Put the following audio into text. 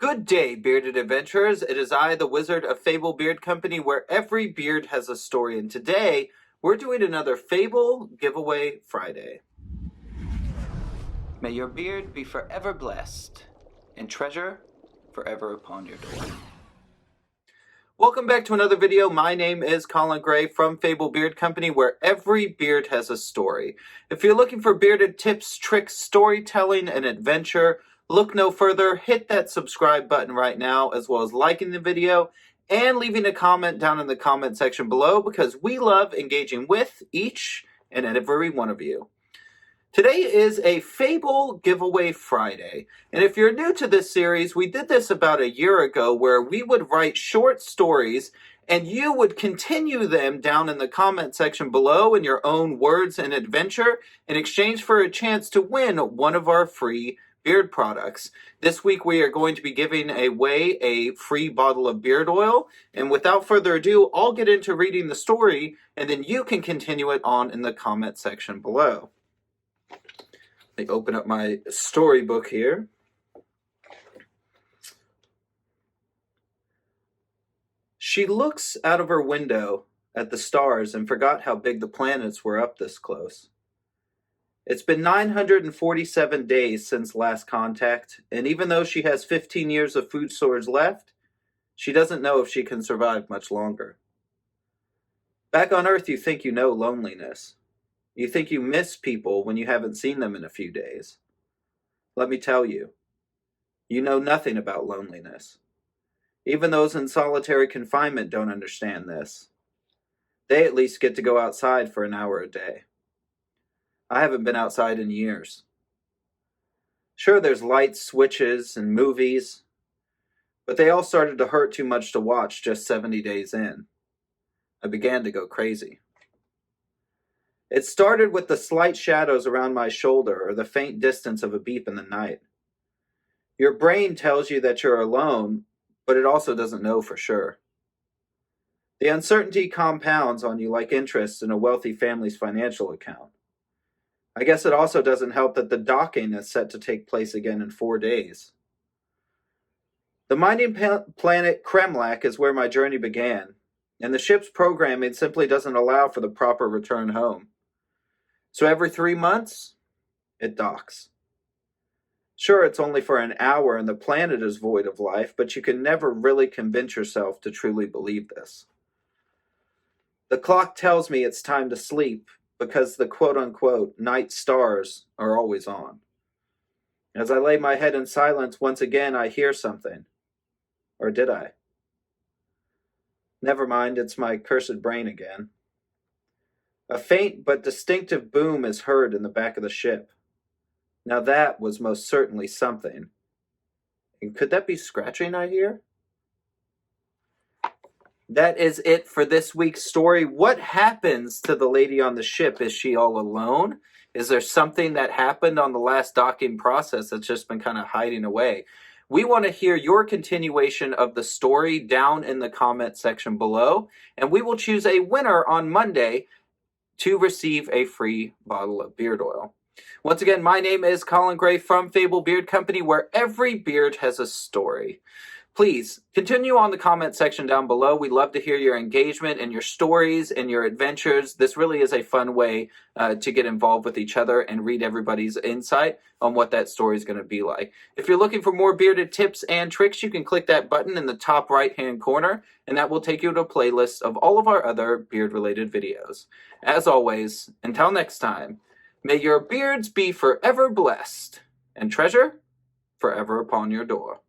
Good day, bearded adventurers. It is I, the Wizard of Fable Beard Company, where every beard has a story. And today, we're doing another Fable Giveaway Friday. May your beard be forever blessed, and treasure forever upon your door. Welcome back to another video. My name is Colin Gray from Fable Beard Company, where every beard has a story. If you're looking for bearded tips, tricks, storytelling, and adventure, look no further. Hit that subscribe button right now, as well as liking the video and leaving a comment down in the comment section below, because we love engaging with each and every one of you. Today is a Fable Giveaway Friday, and if you're new to this series, we did this about a year ago where we would write short stories and you would continue them down in the comment section below in your own words and adventure in exchange for a chance to win one of our free beard products. This week we are going to be giving away a free bottle of beard oil, and without further ado, I'll get into reading the story and then you can continue it on in the comment section below. Let me open up my storybook here. She looks out of her window at the stars and forgot how big the planets were up this close. It's been 947 days since last contact, and even though she has 15 years of food storage left, she doesn't know if she can survive much longer. Back on Earth, you think you know loneliness. You think you miss people when you haven't seen them in a few days. Let me tell you, you know nothing about loneliness. Even those in solitary confinement don't understand this. They at least get to go outside for an hour a day. I haven't been outside in years. Sure, there's lights, switches, and movies, but they all started to hurt too much to watch just 70 days in. I began to go crazy. It started with the slight shadows around my shoulder or the faint distance of a beep in the night. Your brain tells you that you're alone, but it also doesn't know for sure. The uncertainty compounds on you like interest in a wealthy family's financial account. I guess it also doesn't help that the docking is set to take place again in 4 days. The mining planet Kremlak is where my journey began, and the ship's programming simply doesn't allow for the proper return home. So every 3 months, it docks. Sure, it's only for an hour and the planet is void of life, but you can never really convince yourself to truly believe this. The clock tells me it's time to sleep because the quote-unquote night stars are always on. As I lay my head in silence, once again I hear something. Or did I? Never mind, it's my cursed brain again. A faint but distinctive boom is heard in the back of the ship. Now that was most certainly something. And could that be scratching I hear? That is it for this week's story. What happens to the lady on the ship? Is she all alone? Is there something that happened on the last docking process that's just been kind of hiding away? We want to hear your continuation of the story down in the comment section below, and we will choose a winner on Monday to receive a free bottle of beard oil. Once again, my name is Colin Gray from Fable Beard Company, where every beard has a story. Please continue on the comment section down below. We love to hear your engagement and your stories and your adventures. This really is a fun way to get involved with each other and read everybody's insight on what that story is going to be like. If you're looking for more bearded tips and tricks, you can click that button in the top right-hand corner, and that will take you to a playlist of all of our other beard-related videos. As always, until next time, may your beards be forever blessed and treasure forever upon your door.